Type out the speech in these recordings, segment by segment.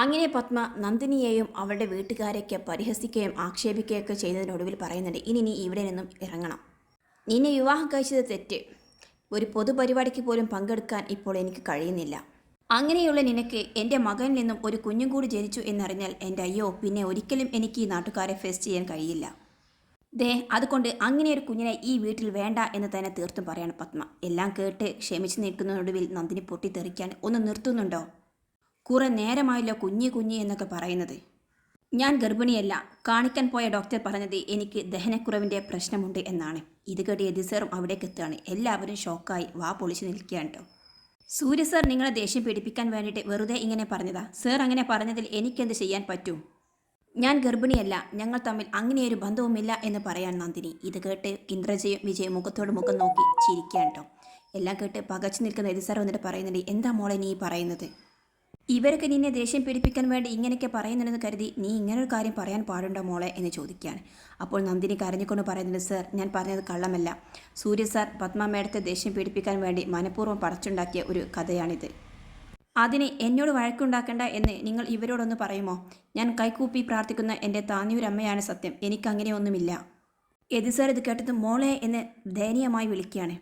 അങ്ങനെ പത്മ നന്ദിനിയെയും അവളുടെ വീട്ടുകാരെയൊക്കെ പരിഹസിക്കുകയും ആക്ഷേപിക്കുകയൊക്കെ ചെയ്തതിനൊടുവിൽ പറയുന്നുണ്ട്, ഇനി നീ ഇവിടെ നിന്നും ഇറങ്ങണം. നിന്നെ വിവാഹം കഴിച്ചത് തെറ്റ്. ഒരു പൊതുപരിപാടിക്ക് പോലും പങ്കെടുക്കാൻ ഇപ്പോൾ എനിക്ക് കഴിയുന്നില്ല. അങ്ങനെയുള്ള നിനക്ക് എൻ്റെ മകനിൽ നിന്നും ഒരു കുഞ്ഞും കൂടി ജനിച്ചു എന്നറിഞ്ഞാൽ എൻ്റെ അയ്യോ, പിന്നെ ഒരിക്കലും എനിക്ക് ഈ നാട്ടുകാരെ ഫേസ് ചെയ്യാൻ കഴിയില്ല. ദേ, അതുകൊണ്ട് അങ്ങനെ ഒരു കുഞ്ഞിനെ ഈ വീട്ടിൽ വേണ്ട എന്ന് തന്നെ തീർത്തും പറയാണ് പത്മ. എല്ലാം കേട്ട് ക്ഷമിച്ചു നിൽക്കുന്നതിനൊടുവിൽ നന്ദിനി പൊട്ടിത്തെറിക്കാൻ, ഒന്ന് നിർത്തുന്നുണ്ടോ? കുറെ നേരമായല്ലോ കുഞ്ഞി കുഞ്ഞി എന്നൊക്കെ പറയുന്നത്. ഞാൻ ഗർഭിണിയല്ല. കാണിക്കാൻ പോയ ഡോക്ടർ പറഞ്ഞത് എനിക്ക് ദഹനക്കുറവിൻ്റെ പ്രശ്നമുണ്ട് എന്നാണ്. ഇത് കേട്ട് യതി സാറും അവിടേക്ക് എത്തുകയാണ്. എല്ലാവരും ഷോക്കായി വാ പൊളിച്ച് നിൽക്കുകയാണ് കേട്ടോ. സൂര്യ സാർ നിങ്ങളെ ദേഷ്യം പിടിപ്പിക്കാൻ വേണ്ടിയിട്ട് വെറുതെ ഇങ്ങനെ പറഞ്ഞതാ. സാർ അങ്ങനെ പറഞ്ഞതിൽ എനിക്കെന്ത് ചെയ്യാൻ പറ്റൂ? ഞാൻ ഗർഭിണിയല്ല, ഞങ്ങൾ തമ്മിൽ അങ്ങനെയൊരു ബന്ധവുമില്ല എന്ന് പറയാൻ നന്ദിനി. ഇത് കേട്ട് ഇന്ദ്രജയും വിജയും മുഖത്തോട് മുഖം നോക്കി ചിരിക്കുകയാണ് കേട്ടോ. എല്ലാം കേട്ട് പകച്ചു നിൽക്കുന്ന യതി സാർ വന്നിട്ട് പറയുന്നുണ്ട്, എന്താ മോളെ നീ പറയുന്നത്? ഇവരൊക്കെ നിന്നെ ദേഷ്യം പിടിപ്പിക്കാൻ വേണ്ടി ഇങ്ങനെയൊക്കെ പറയുന്നുണ്ടെന്ന് കരുതി നീ ഇങ്ങനൊരു കാര്യം പറയാൻ പാടുണ്ടോ മോളെ എന്ന് ചോദിക്കുകയാണ്. അപ്പോൾ നന്ദിനി കരഞ്ഞുകൊണ്ട് പറയുന്നുണ്ട്, സർ ഞാൻ പറഞ്ഞത് കള്ളമല്ല. സൂര്യ സാർ പത്മ മേഡത്തെ ദേഷ്യം പിടിപ്പിക്കാൻ വേണ്ടി മനഃപൂർവ്വം പടച്ചുണ്ടാക്കിയ ഒരു കഥയാണിത്. അതിന് എന്നോട് വഴക്കുണ്ടാക്കേണ്ട എന്ന് നിങ്ങൾ ഇവരോടൊന്ന് പറയുമോ? ഞാൻ കൈകൂപ്പി പ്രാർത്ഥിക്കുന്ന എൻ്റെ താന്നിയൂരമ്മയാണ് സത്യം. എനിക്കങ്ങനെയൊന്നുമില്ല. യതി സാർ ഇത് കേട്ടത് മോളെ എന്ന് ദയനീയമായി വിളിക്കുകയാണ്.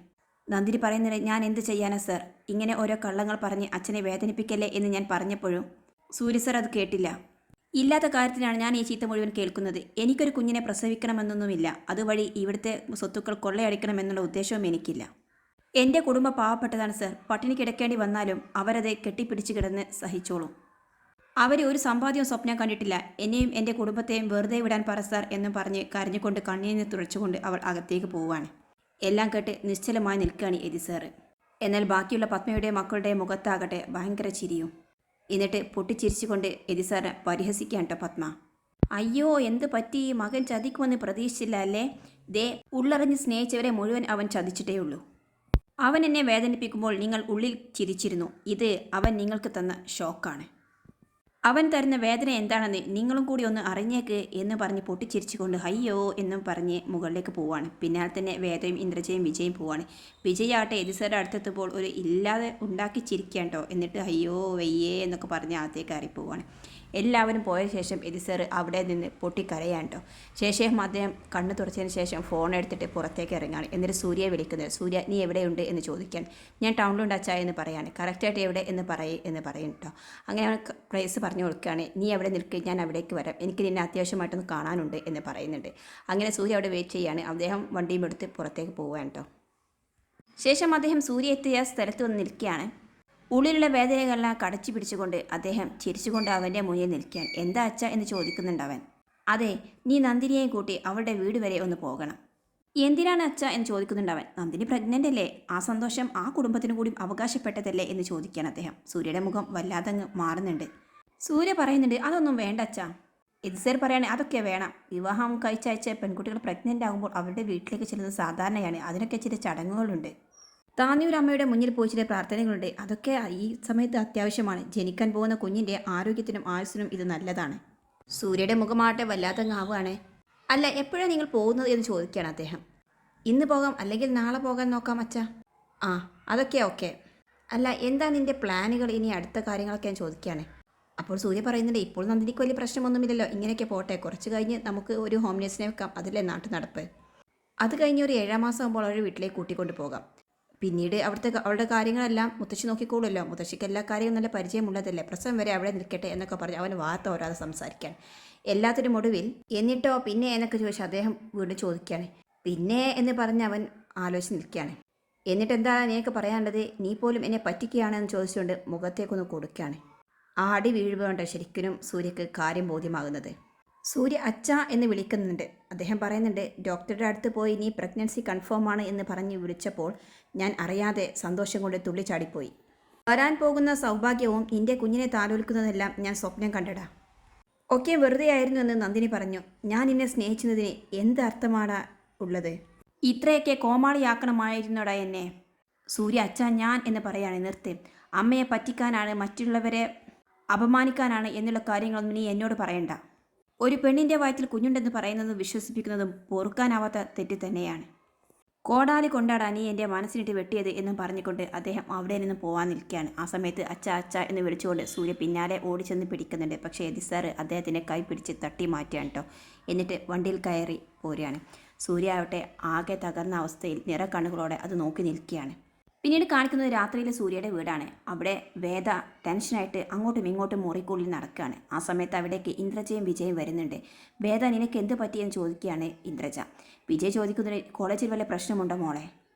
നന്ദിനി പറയുന്നത്, ഞാൻ എന്ത് ചെയ്യാനാ സർ? ഇങ്ങനെ ഓരോ കള്ളങ്ങൾ പറഞ്ഞ് അച്ഛനെ വേദനിപ്പിക്കല്ലേ എന്ന് ഞാൻ പറഞ്ഞപ്പോഴും സൂര്യ സർ അത് കേട്ടില്ല. ഇല്ലാത്ത കാര്യത്തിനാണ് ഞാൻ ഈ ചീത്ത മുഴുവൻ കേൾക്കുന്നത്. എനിക്കൊരു കുഞ്ഞിനെ പ്രസവിക്കണമെന്നൊന്നുമില്ല. അതുവഴി ഇവിടുത്തെ സ്വത്തുക്കൾ കൊള്ളയടിക്കണമെന്നുള്ള ഉദ്ദേശവും എനിക്കില്ല. എൻ്റെ കുടുംബം പാവപ്പെട്ടതാണ് സർ. പട്ടിണി കിടക്കേണ്ടി വന്നാലും അവരത് കെട്ടിപ്പിടിച്ച് കിടന്ന് സഹിച്ചോളും. അവർ ഒരു സമ്പാദ്യവും സ്വപ്നം കണ്ടിട്ടില്ല. എന്നെയും എൻ്റെ കുടുംബത്തെയും വെറുതെ വിടാൻ പറ സാർ എന്നും പറഞ്ഞ് കരഞ്ഞുകൊണ്ട് കണ്ണീരിനെ തുറച്ചുകൊണ്ട് അവൾ അകത്തേക്ക് പോവുകയാണ്. എല്ലാം കേട്ട് നിശ്ചലമായി നിൽക്കുകയാണ് യതി സാറ്. എന്നാൽ ബാക്കിയുള്ള പത്മയുടെ മക്കളുടെ മുഖത്താകട്ടെ ഭയങ്കര ചിരിയും. എന്നിട്ട് പൊട്ടിച്ചിരിച്ചുകൊണ്ട് യതി സാറ് പരിഹസിക്കുകയാണ് കേട്ടോ പത്മ. അയ്യോ, എന്ത് പറ്റി? മകൻ ചതിക്കുമെന്ന് പ്രതീക്ഷിച്ചില്ല അല്ലേ? ദേ, ഉള്ളറിഞ്ഞ് സ്നേഹിച്ചവരെ മുഴുവൻ അവൻ ചതിച്ചിട്ടേ ഉള്ളൂ. അവൻ എന്നെ വേദനിപ്പിക്കുമ്പോൾ നിങ്ങൾ ഉള്ളിൽ ചിരിച്ചിരുന്നു. ഇത് അവൻ നിങ്ങൾക്ക് തന്ന ഷോക്കാണ്. അവൻ തരുന്ന വേദന എന്താണെന്ന് നിങ്ങളും കൂടി ഒന്ന് അറിഞ്ഞേക്ക് എന്ന് പറഞ്ഞ് പൊട്ടിച്ചിരിച്ചുകൊണ്ട് അയ്യോ എന്നും പറഞ്ഞ് മുകളിലേക്ക് പോവാണ്. പിന്നാലെ തന്നെ വേദയും ഇന്ദ്രജയും വിജയും പോവാണ്. വിജയാട്ടെ യതി സാറുടെ അടുത്തെത്തുമ്പോൾ ഒരു ഇല്ലാതെ ഉണ്ടാക്കി ചിരിക്കുകയാണ് കേട്ടോ. എന്നിട്ട് അയ്യോ വയ്യേ എന്നൊക്കെ പറഞ്ഞ് അകത്തേക്ക് ഇറങ്ങിപ്പോവാണ്. എല്ലാവരും പോയ ശേഷം യതി സാറ് അവിടെ നിന്ന് പൊട്ടിക്കരയാണ് കേട്ടോ. ശേഷം അദ്ദേഹം കണ്ണ് തുറച്ചതിന് ശേഷം ഫോൺ എടുത്തിട്ട് പുറത്തേക്ക് ഇറങ്ങാണ്. എന്നിട്ട് സൂര്യയെ വിളിക്കുന്നത്. സൂര്യ, നീ എവിടെയുണ്ട് എന്ന് ചോദിക്കാൻ. ഞാൻ ടൗണിലുണ്ട് അച്ഛാ എന്ന് പറയാണ്. കറക്റ്റായിട്ട് എവിടെ എന്ന് പറയും കേട്ടോ. അങ്ങനെ അവൻ പ്ലേസ് പറഞ്ഞു കൊടുക്കുകയാണ്. നീ എവിടെ നിൽക്കുക, ഞാൻ അവിടേക്ക് വരാം, എനിക്ക് നിന്നെ അത്യാവശ്യമായിട്ടൊന്ന് കാണാനുണ്ട് എന്ന് പറയുന്നുണ്ട്. അങ്ങനെ സൂര്യ അവിടെ വെയിറ്റ് ചെയ്യാണ്. അദ്ദേഹം വണ്ടിയും എടുത്ത് പുറത്തേക്ക് പോവുകയാണ് കേട്ടോ. ശേഷം അദ്ദേഹം സൂര്യ എത്തിയ സ്ഥലത്ത് വന്ന് നിൽക്കുകയാണ്. ഉള്ളിലുള്ള വേദനകളെല്ലാം കടച്ചു പിടിച്ചുകൊണ്ട് അദ്ദേഹം ചിരിച്ചുകൊണ്ട് അവൻ്റെ മുന്നിൽ നിൽക്കുകയാണ്. എന്താ അച്ഛ എന്ന് ചോദിക്കുന്നുണ്ട് അവൻ. അതെ, നീ നന്ദിനിയെയും കൂട്ടി അവളുടെ വീട് വരെ ഒന്ന് പോകണം. എന്തിനാണ് അച്ഛ എന്ന് ചോദിക്കുന്നുണ്ട് അവൻ. നന്ദിനി പ്രഗ്നൻ്റ് അല്ലേ, ആ സന്തോഷം ആ കുടുംബത്തിന് കൂടി അവകാശപ്പെട്ടതല്ലേ എന്ന് ചോദിക്കുകയാണ് അദ്ദേഹം. സൂര്യയുടെ മുഖം വല്ലാതെ അങ്ങ് മാറുന്നുണ്ട്. സൂര്യ പറയുന്നുണ്ട്, അതൊന്നും വേണ്ട അച്ഛാ. ഇത് സാർ പറയുകയാണെങ്കിൽ അതൊക്കെ വേണം. വിവാഹം കഴിച്ചയച്ച പെൺകുട്ടികൾ പ്രഗ്നൻ്റ് ആകുമ്പോൾ അവരുടെ വീട്ടിലേക്ക് ചെല്ലുന്നത് സാധാരണയാണ്. അതിനൊക്കെ ചില ചടങ്ങുകളുണ്ട്. താന്നിയൂരമ്മയുടെ മുന്നിൽ പോയി ചില പ്രാർത്ഥനകളുണ്ട്. അതൊക്കെ ഈ സമയത്ത് അത്യാവശ്യമാണ്. ജനിക്കാൻ പോകുന്ന കുഞ്ഞിൻ്റെ ആരോഗ്യത്തിനും ആയുസ്സിനും ഇത് നല്ലതാണ്. സൂര്യയുടെ മുഖമാട്ടെ വല്ലാത്തങ്ങാവുകയാണ്. അല്ല, എപ്പോഴാണ് നിങ്ങൾ പോകുന്നത് എന്ന് ചോദിക്കുകയാണ് അദ്ദേഹം. ഇന്ന് പോകാം, അല്ലെങ്കിൽ നാളെ പോകാൻ നോക്കാം അച്ഛാ. ആ, അതൊക്കെ ഓക്കെ. അല്ല, എന്താ നിൻ്റെ പ്ലാനുകൾ, ഇനി അടുത്ത കാര്യങ്ങളൊക്കെ ഞാൻ ചോദിക്കുകയാണ്. അപ്പോൾ സൂര്യ പറയുന്നുണ്ട്, ഇപ്പോൾ നന്ദിനിക്ക് വലിയ പ്രശ്നമൊന്നുമില്ലല്ലോ, ഇങ്ങനെയൊക്കെ പോട്ടെ, കുറച്ച് കഴിഞ്ഞ് നമുക്ക് ഒരു ഹോം നേഴ്സിനെ വെക്കാം, അതിലെ നാട്ടു നടപ്പ്. അത് കഴിഞ്ഞ് ഒരു 7 മാസം ആകുമ്പോൾ അവരുടെ വീട്ടിലേക്ക് കൂട്ടിക്കൊണ്ട് പോകാം. പിന്നീട് അവളുടെ കാര്യങ്ങളെല്ലാം മുത്തശ്ശി നോക്കിക്കോളുമല്ലോ. മുത്തശ്ശിക്ക് എല്ലാ കാര്യവും നല്ല പരിചയമുള്ളതല്ലേ, പ്രസവം വരെ അവിടെ നിൽക്കട്ടെ എന്നൊക്കെ പറഞ്ഞ് അവൻ വാർത്ത ഓരാതെ സംസാരിക്കാൻ. എല്ലാത്തിനും ഒടുവിൽ എന്നിട്ടോ പിന്നെ എന്നൊക്കെ ചോദിച്ച് അദ്ദേഹം വീണ്ടും ചോദിക്കുകയാണ്. പിന്നെ എന്ന് പറഞ്ഞ് അവൻ ആലോചിച്ച് നിൽക്കുകയാണ്. എന്നിട്ട് എന്താണ് നിനക്ക് പറയാനുള്ളത്? നീ പോലും എന്നെ പറ്റിക്കുകയാണെന്ന് ചോദിച്ചുകൊണ്ട് മുഖത്തേക്കൊന്ന് കൊടുക്കുകയാണ്. ആ അടി വീഴുകൊണ്ട് ശരിക്കും സൂര്യക്ക് കാര്യം ബോധ്യമാകുന്നത്. സൂര്യ അച്ഛ എന്ന് വിളിക്കുന്നുണ്ട്. അദ്ദേഹം പറയുന്നുണ്ട്, ഡോക്ടറുടെ അടുത്ത് പോയി നീ പ്രഗ്നൻസി കൺഫേം ആണ് എന്ന് പറഞ്ഞ് വിളിച്ചപ്പോൾ ഞാൻ അറിയാതെ സന്തോഷം കൊണ്ട് തുള്ളിച്ചാടിപ്പോയി. വരാൻ പോകുന്ന സൗഭാഗ്യവും നിന്റെ കുഞ്ഞിനെ താലോലിക്കുന്നതെല്ലാം ഞാൻ സ്വപ്നം കണ്ടടാ. ഒക്കെ വെറുതെ ആയിരുന്നു എന്ന് നന്ദിനി പറഞ്ഞു. ഞാൻ നിന്നെ സ്നേഹിച്ചതിന് എന്ത് അർത്ഥമാടാ ഉള്ളത്? ഇത്രയൊക്കെ കോമാളിയാക്കണമായിരുന്നോടാ എന്നെ? സൂര്യ അച്ഛ ഞാൻ എന്ന് പറയാണ്. നിർത്ത്. അമ്മയെ പറ്റിക്കാനാണ്, മറ്റുള്ളവരെ അപമാനിക്കാനാണ് എന്നുള്ള കാര്യങ്ങളൊന്നും നീ എന്നോട് പറയണ്ട. ഒരു പെണ്ണിൻ്റെ വയറ്റിൽ കുഞ്ഞുണ്ടെന്ന് പറയുന്നതും വിശ്വസിപ്പിക്കുന്നതും പൊറുക്കാനാവാത്ത തെറ്റ് തന്നെയാണ്. കോടാലി കൊണ്ടാടാ നീ എൻ്റെ മനസ്സിനിട്ട് വെട്ടിയത് എന്നും പറഞ്ഞുകൊണ്ട് അദ്ദേഹം അവിടെ നിന്ന് പോകാൻ നിൽക്കുകയാണ്. ആ സമയത്ത് അച്ഛ അച്ഛ എന്ന് വിളിച്ചുകൊണ്ട് സൂര്യ പിന്നാലെ ഓടിച്ചെന്ന് പിടിക്കുന്നുണ്ട്. പക്ഷേ എതി സാറ് അദ്ദേഹത്തിൻ്റെ കൈ പിടിച്ച് തട്ടി മാറ്റുകയാണ് കേട്ടോ. എന്നിട്ട് വണ്ടിയിൽ കയറി പോരുകയാണ്. സൂര്യ ആവട്ടെ ആകെ തകർന്ന അവസ്ഥയിൽ നിറക്കണ്ണുകളോടെ അത് നോക്കി നിൽക്കുകയാണ്. പിന്നീട് കാണിക്കുന്നത് രാത്രിയിലെ സൂര്യയുടെ വീടാണ്. അവിടെ വേദ ടെൻഷനായിട്ട് അങ്ങോട്ടും ഇങ്ങോട്ടും മുറിക്കുള്ളിൽ നടക്കുകയാണ്. ആ സമയത്ത് അവിടേക്ക് ഇന്ദ്രജയും വിജയും വരുന്നുണ്ട്. വേദ നിനക്ക് എന്ത് പറ്റിയെന്ന് ചോദിക്കുകയാണ് ഇന്ദ്രജ. വിജയ് ചോദിക്കുന്നത് കോളേജിൽ വല്ല പ്രശ്നമുണ്ടോ മോളെ?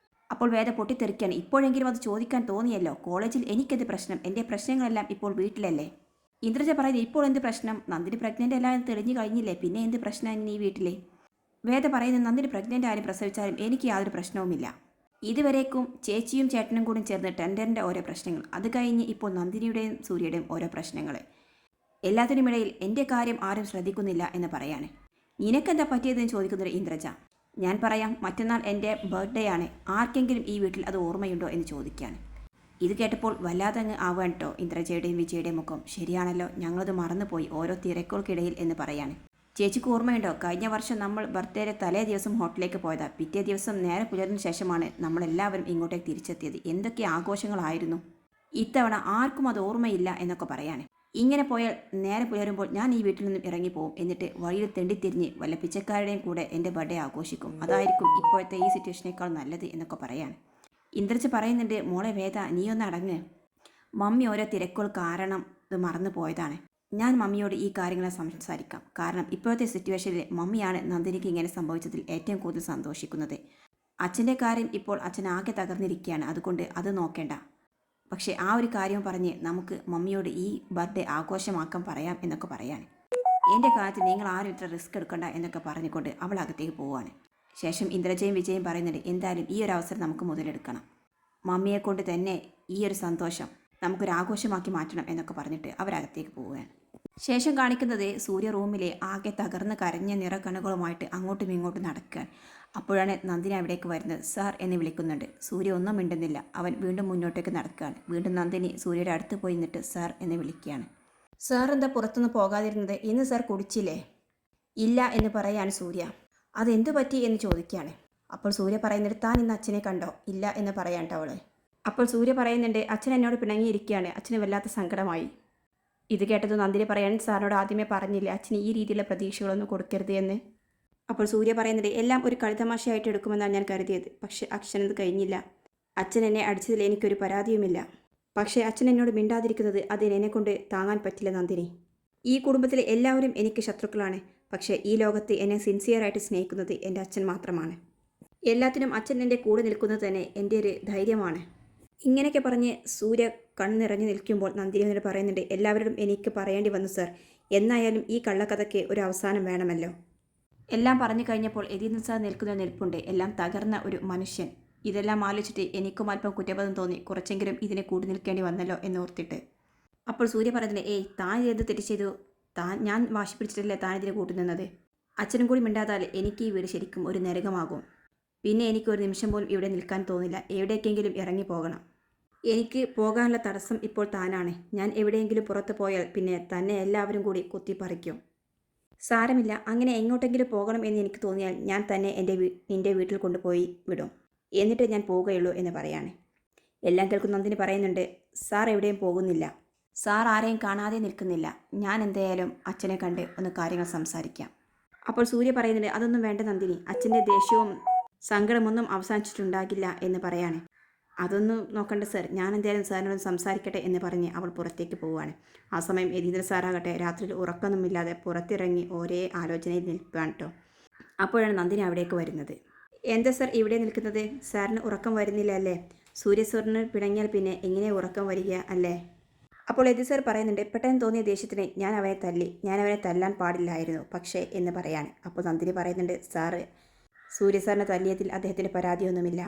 അപ്പോൾ വേദ പൊട്ടിത്തെറിക്കുകയാണ്. ഇപ്പോഴെങ്കിലും അത് ചോദിക്കാൻ തോന്നിയല്ലോ. കോളേജിൽ എനിക്കെന്ത് പ്രശ്നം? എൻ്റെ പ്രശ്നങ്ങളെല്ലാം ഇപ്പോൾ വീട്ടിലല്ലേ? ഇന്ദ്രജ പറയുന്നത് ഇപ്പോൾ എന്ത് പ്രശ്നം? നന്ദിനി പ്രഗ്നൻ്റ് എല്ലാം തെളിഞ്ഞു കഴിഞ്ഞില്ലേ, പിന്നെ എന്ത് പ്രശ്നമാണ് നീ വീട്ടിലെ? വേദ പറയുന്നത് നന്ദിനി പ്രഗ്നൻ്റ് ആരും പ്രസവിച്ചാലും എനിക്ക് യാതൊരു പ്രശ്നവുമില്ല. ഇതുവരേക്കും ചേച്ചിയും ചേട്ടനും കൂടി ചേർന്ന് ടെൻഡറിൻ്റെ ഓരോ പ്രശ്നങ്ങൾ, അത് കഴിഞ്ഞ് ഇപ്പോൾ നന്ദിനിയുടെയും സൂര്യയുടെയും ഓരോ പ്രശ്നങ്ങൾ. എല്ലാത്തിനുമിടയിൽ എൻ്റെ കാര്യം ആരും ശ്രദ്ധിക്കുന്നില്ല എന്ന് പറയാണ്. നിനക്കെന്താ പറ്റിയതെന്ന് ചോദിക്കുന്നത് ഇന്ദ്രജ. ഞാൻ പറയാം, മറ്റന്നാൾ എൻ്റെ ബർത്ത്ഡേ ആണ്, ആർക്കെങ്കിലും ഈ വീട്ടിൽ അത് ഓർമ്മയുണ്ടോ എന്ന് ചോദിക്കുകയാണ്. ഇത് കേട്ടപ്പോൾ വല്ലാതെ അങ്ങ് ആവാൻ കേട്ടോ ഇന്ദ്രജയുടെയും വിജയുടെയും മുഖം. ശരിയാണല്ലോ, ഞങ്ങളത് മറന്നുപോയി ഓരോ തിരക്കുകൾക്കിടയിൽ എന്ന് പറയാണ്. ചേച്ചിക്ക് ഓർമ്മയുണ്ടോ, കഴിഞ്ഞ വർഷം നമ്മൾ ബർത്ത്ഡേയുടെ തലേ ദിവസം ഹോട്ടലിലേക്ക് പോയതാ. പിറ്റേ ദിവസം നേരെ പുലർന്ന ശേഷമാണ് നമ്മളെല്ലാവരും ഇങ്ങോട്ടേക്ക് തിരിച്ചെത്തിയത്. എന്തൊക്കെ ആഘോഷങ്ങളായിരുന്നു. ഇത്തവണ ആർക്കും അത് ഓർമ്മയില്ല എന്നൊക്കെ പറയാണ്. ഇങ്ങനെ പോയാൽ നേരെ പുലരുമ്പോൾ ഞാൻ ഈ വീട്ടിൽ നിന്നും ഇറങ്ങിപ്പോവും. എന്നിട്ട് വഴിയിൽ തെണ്ടിത്തിരിഞ്ഞ് വല്ല പിച്ചക്കാരുടെയും കൂടെ എൻ്റെ ബർത്ത്ഡേ ആഘോഷിക്കും. അതായിരിക്കും ഇപ്പോഴത്തെ ഈ സിറ്റുവേഷനേക്കാൾ നല്ലത് എന്നൊക്കെ പറയാണ്. ഇന്ദ്രജ പറയുന്നുണ്ട്, മോളെ വേദ നീയൊന്ന് അടങ്ങ്. മമ്മി ഓരോ തിരക്കുകൾ കാരണം ഇത് മറന്നു പോയതാണ്. ഞാൻ മമ്മിയോട് ഈ കാര്യങ്ങളെ സംസാരിക്കാം. കാരണം ഇപ്പോഴത്തെ സിറ്റുവേഷനിൽ മമ്മിയാണ് നന്ദിനിക്ക് ഇങ്ങനെ സംഭവിച്ചതിൽ ഏറ്റവും കൂടുതൽ സന്തോഷിക്കുന്നത്. അച്ഛൻ്റെ കാര്യം ഇപ്പോൾ അച്ഛൻ ആകെ തകർന്നിരിക്കുകയാണ്, അതുകൊണ്ട് അത് നോക്കേണ്ട. പക്ഷേ ആ ഒരു കാര്യം പറഞ്ഞ് നമുക്ക് മമ്മിയോട് ഈ ബർത്ത്ഡേ ആഘോഷമാക്കാൻ പറയാം എന്നൊക്കെ പറയാണ്. എൻ്റെ കാര്യത്തിൽ നിങ്ങൾ ആരും ഇത്ര റിസ്ക് എടുക്കണ്ട എന്നൊക്കെ പറഞ്ഞുകൊണ്ട് അവൾ അകത്തേക്ക് പോവുകയാണ്. ശേഷം ഇന്ദ്രജയും വിജയും പറയുന്നുണ്ട്, എന്തായാലും ഈ ഒരു അവസരം നമുക്ക് മുതലെടുക്കണം. മമ്മിയെ കൊണ്ട് തന്നെ ഈ ഒരു സന്തോഷം നമുക്കൊരാഘോഷമാക്കി മാറ്റണം എന്നൊക്കെ പറഞ്ഞിട്ട് അവരകത്തേക്ക് പോവുകയാണ്. ശേഷം കാണിക്കുന്നത് സൂര്യ റൂമിലെ ആകെ തകർന്ന് കരഞ്ഞ നിറക്കണ്ണുകളുമായിട്ട് അങ്ങോട്ടും ഇങ്ങോട്ടും നടക്കുകയാണ്. അപ്പോഴാണ് നന്ദിനി അവിടേക്ക് വരുന്നത്. സാർ എന്ന് വിളിക്കുന്നുണ്ട്. സൂര്യ ഒന്നും മിണ്ടുന്നില്ല. അവൻ വീണ്ടും മുന്നോട്ടേക്ക് നടക്കുകയാണ്. വീണ്ടും നന്ദിനി സൂര്യയുടെ അടുത്ത് പോയി നിന്നിട്ട് സാർ എന്ന് വിളിക്കുകയാണ്. സാർ എന്താ പുറത്തുനിന്ന് പോകാതിരുന്നത്? ഇന്ന് സാർ കുടിച്ചില്ലേ? ഇല്ല എന്ന് പറയാണ് സൂര്യ. അതെന്തു പറ്റി എന്ന് ചോദിക്കുകയാണ്. അപ്പോൾ സൂര്യ പറയുന്നുണ്ട്, താൻ ഇന്ന് അച്ഛനെ കണ്ടോ? ഇല്ല എന്ന് പറയാണ്ട് അവൾ. അപ്പോൾ സൂര്യ പറയുന്നുണ്ട്, അച്ഛൻ എന്നോട് പിണങ്ങിയിരിക്കുകയാണ്, അച്ഛന് വല്ലാത്ത സങ്കടമായി. ഇത് കേട്ടത് നന്ദിനി പറയാൻ, സാറിനോട് ആദ്യമേ പറഞ്ഞില്ലേ അച്ഛന് ഈ രീതിയിലുള്ള പ്രതീക്ഷകളൊന്നും കൊടുക്കരുത് എന്ന്. അപ്പോൾ സൂര്യ പറയുന്നുണ്ട്, എല്ലാം ഒരു കളിതമാശയായിട്ട് എടുക്കുമെന്നാണ് ഞാൻ കരുതിയത്. പക്ഷേ അച്ഛനത് കഴിഞ്ഞില്ല. അച്ഛൻ എന്നെ അടിച്ചതിൽ എനിക്കൊരു പരാതിയുമില്ല. പക്ഷേ അച്ഛൻ എന്നോട് മിണ്ടാതിരിക്കുന്നത് അതിനെക്കൊണ്ട് താങ്ങാൻ പറ്റില്ല നന്ദിനി. ഈ കുടുംബത്തിലെ എല്ലാവരും എനിക്ക് ശത്രുക്കളാണ്. പക്ഷേ ഈ ലോകത്ത് എന്നെ സിൻസിയറായിട്ട് സ്നേഹിക്കുന്നത് എൻ്റെ അച്ഛൻ മാത്രമാണ്. എല്ലാത്തിനും അച്ഛൻ എൻ്റെ കൂടെ നിൽക്കുന്നത് തന്നെ എൻ്റെ ഒരു ധൈര്യമാണ്. ഇങ്ങനെയൊക്കെ പറഞ്ഞ് സൂര്യ കണ്ണിറങ്ങി നിൽക്കുമ്പോൾ നന്ദിനി എന്നിട്ട് പറയുന്നുണ്ട്, എല്ലാവരോടും എനിക്ക് പറയേണ്ടി വന്നു സാർ. എന്നായാലും ഈ കള്ളക്കഥയ്ക്ക് ഒരു അവസാനം വേണമല്ലോ. എല്ലാം പറഞ്ഞു കഴിഞ്ഞപ്പോൾ എതിർന്ന് സാർ നിൽക്കുന്ന നിൽപ്പുണ്ട്, എല്ലാം തകർന്ന ഒരു മനുഷ്യൻ. ഇതെല്ലാം ആലോചിച്ചിട്ട് എനിക്കും അല്പം കുറ്റബോധം തോന്നി. കുറച്ചെങ്കിലും ഇതിനെ കൂടി നിൽക്കേണ്ടി വന്നല്ലോ എന്നോർത്തിട്ട്. അപ്പോൾ സൂര്യ പറയുന്നത്, ഏയ് താൻ ഏത് തെറ്റ് ചെയ്തു? ഞാൻ വാശി പിടിച്ചിട്ടല്ലേ താനിതിനെ കൂട്ടുനിന്നത്. അച്ഛനും കൂടി മിണ്ടാതാൽ എനിക്ക് ഈ വീട് ശരിക്കും ഒരു നരകമാകും. പിന്നെ എനിക്ക് ഒരു നിമിഷം പോലും ഇവിടെ നിൽക്കാൻ തോന്നില്ല. എവിടേക്കെങ്കിലും ഇറങ്ങി പോകണം. എനിക്ക് പോകാനുള്ള തടസ്സം ഇപ്പോൾ താനാണ്. ഞാൻ എവിടെയെങ്കിലും പുറത്ത് പോയാൽ പിന്നെ തന്നെ എല്ലാവരും കൂടി കുത്തിപ്പറിക്കും. സാരമില്ല, അങ്ങനെ എങ്ങോട്ടെങ്കിലും പോകണം എന്ന് എനിക്ക് തോന്നിയാൽ ഞാൻ തന്നെ നിൻ്റെ വീട്ടിൽ കൊണ്ടുപോയി വിടും. എന്നിട്ട് ഞാൻ പോവുകയുള്ളൂ എന്ന് പറയാണ്. എല്ലാം കേൾക്കുന്ന നന്ദിനി പറയുന്നുണ്ട്, സാർ എവിടെയും പോകുന്നില്ല. സാർ ആരെയും കാണാതെ നിൽക്കുന്നില്ല. ഞാൻ എന്തായാലും അച്ഛനെ കണ്ട് ഒന്ന് കാര്യങ്ങൾ സംസാരിക്കാം. അപ്പോൾ സൂര്യ പറയുന്നുണ്ട്, അതൊന്നും വേണ്ട നന്ദിനി. അച്ഛൻ്റെ ദേഷ്യവും സങ്കടമൊന്നും അവസാനിച്ചിട്ടുണ്ടാകില്ല എന്ന് പറയാണ്. അതൊന്നും നോക്കണ്ട സാർ, ഞാൻ എന്തായാലും സാറിനോട് സംസാരിക്കട്ടെ എന്ന് പറഞ്ഞ് അവൾ പുറത്തേക്ക് പോവുകയാണ്. ആ സമയം യതീന്ദ്ര സാറാകട്ടെ രാത്രിയിൽ ഉറക്കമൊന്നുമില്ലാതെ പുറത്തിറങ്ങി ഒരേ ആലോചനയിൽ നിൽക്കുകയാണ് കേട്ടോ. അപ്പോഴാണ് നന്ദിനി അവിടേക്ക് വരുന്നത്. എന്താ സാർ ഇവിടെ നിൽക്കുന്നത്? സാറിന് ഉറക്കം വരുന്നില്ല അല്ലേ? സൂര്യ സാറിന് പിണങ്ങിയാൽ പിന്നെ എങ്ങനെ ഉറക്കം വരിക അല്ലേ? അപ്പോൾ യതി സാർ പറയുന്നുണ്ട്, പെട്ടെന്ന് തോന്നിയ ദേഷ്യത്തിന് ഞാൻ അവനെ തല്ലാൻ പാടില്ലായിരുന്നു പക്ഷേ എന്ന് പറയാണ്. അപ്പോൾ നന്ദിനി പറയുന്നുണ്ട്, സാറ് സൂര്യ സാറിനെ തല്ലിയതിൽ അദ്ദേഹത്തിൻ്റെ പരാതിയൊന്നുമില്ല.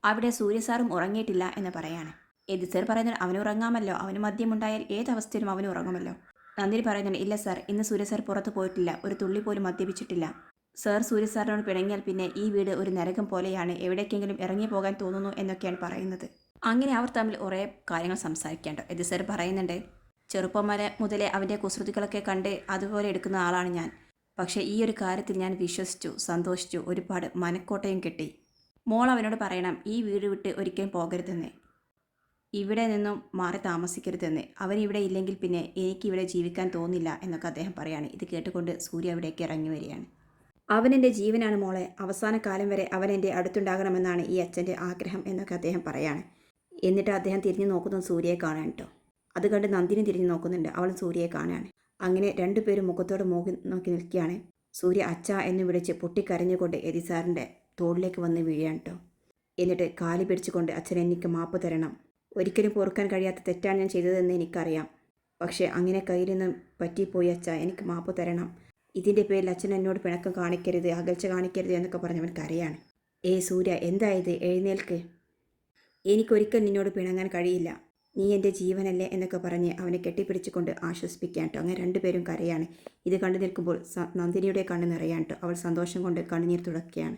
അവിടെ സൂര്യ സാറും ഉറങ്ങിയിട്ടില്ല എന്ന് പറയാണ്. യതി സാർ പറയുന്നത്, അവന് ഉറങ്ങാമല്ലോ, അവന് മദ്യമുണ്ടായാൽ ഏതവസ്ഥയിലും അവന് ഉറങ്ങുമല്ലോ. നന്ദിനി പറയുന്നുണ്ട്, ഇല്ല സാർ, ഇന്ന് സൂര്യ സാർ പുറത്ത് പോയിട്ടില്ല, ഒരു തുള്ളി പോലും മദ്യപിച്ചിട്ടില്ല. സാർ സൂര്യ സാറിനോട് പിണങ്ങിയാൽ പിന്നെ ഈ വീട് ഒരു നരകം പോലെയാണ്, എവിടേക്കെങ്കിലും ഇറങ്ങി പോകാൻ തോന്നുന്നു എന്നൊക്കെയാണ് പറയുന്നത്. അങ്ങനെ അവർ തമ്മിൽ കുറേ കാര്യങ്ങൾ സംസാരിക്കേണ്ടോ. യതി സാർ പറയുന്നുണ്ട്, ചെറുപ്പം മുതലേ അവൻ്റെ കുസൃതികളൊക്കെ കണ്ട് അതുപോലെ എടുക്കുന്ന ആളാണ് ഞാൻ. പക്ഷേ ഈ ഒരു കാര്യത്തിൽ ഞാൻ വിശ്വസിച്ചു, സന്തോഷിച്ചു, ഒരുപാട് മനക്കോട്ടയും കെട്ടി. മോൾ അവനോട് പറയണം ഈ വീട് വിട്ട് ഒരിക്കലും പോകരുതെന്ന്, ഇവിടെ നിന്നും മാറി താമസിക്കരുതെന്ന്. അവൻ ഇവിടെ ഇല്ലെങ്കിൽ പിന്നെ എനിക്കിവിടെ ജീവിക്കാൻ തോന്നില്ല എന്നൊക്കെ അദ്ദേഹം പറയാണ്. ഇത് കേട്ടുകൊണ്ട് സൂര്യ അവിടേക്ക് ഇറങ്ങി വരികയാണ്. അവനെൻ്റെ ജീവനാണ് മോളെ, അവസാന കാലം വരെ അവൻ എൻ്റെ അടുത്തുണ്ടാകണമെന്നാണ് ഈ അച്ഛൻ്റെ ആഗ്രഹം എന്നൊക്കെ അദ്ദേഹം പറയാണ്. എന്നിട്ട് അദ്ദേഹം തിരിഞ്ഞു നോക്കുന്നത് സൂര്യയെ കാണാൻ കേട്ടോ. അത് കണ്ട് നന്ദിനി തിരിഞ്ഞു നോക്കുന്നുണ്ട്, അവളും സൂര്യയെ കാണാണ്. അങ്ങനെ രണ്ടുപേരും മുഖത്തോട് നോക്കി നിൽക്കുകയാണ്. സൂര്യ അച്ഛ എന്ന് വിളിച്ച് പൊട്ടിക്കരഞ്ഞുകൊണ്ട് യതി സാറിൻ്റെ തോളിലേക്ക് വന്ന് വീഴുകയാണ് കേട്ടോ. എന്നിട്ട് കാല് പിടിച്ചുകൊണ്ട് അച്ഛൻ എനിക്ക് മാപ്പ് തരണം, ഒരിക്കലും പൊറുക്കാൻ കഴിയാത്ത തെറ്റാണ് ഞാൻ ചെയ്തതെന്ന് എനിക്കറിയാം, പക്ഷേ അങ്ങനെ കയ്യിൽ നിന്നും പറ്റിപ്പോയി അച്ഛ, എനിക്ക് മാപ്പ് തരണം, ഇതിൻ്റെ പേരിൽ അച്ഛൻ എന്നോട് പിണക്കം കാണിക്കരുത്, അകൽച്ച കാണിക്കരുത് എന്നൊക്കെ പറഞ്ഞവൻ കരയാണ്. സൂര്യ എന്തായത്, എഴുന്നേൽക്ക്, എനിക്കൊരിക്കൽ നിന്നോട് പിണങ്ങാൻ കഴിയില്ല, നീ എൻ്റെ ജീവനല്ലേ എന്നൊക്കെ പറഞ്ഞ് അവനെ കെട്ടിപ്പിടിച്ചുകൊണ്ട് ആശ്വസിപ്പിക്കാൻ കേട്ടോ. അങ്ങനെ രണ്ടുപേരും കരയാണ്. ഇത് കണ്ടു നിൽക്കുമ്പോൾ നന്ദിനിയുടെ കണ്ണ് നിറയാൻ കേട്ടോ. അവൾ സന്തോഷം കൊണ്ട് കണ്ണുനീർ തുടക്കുകയാണ്.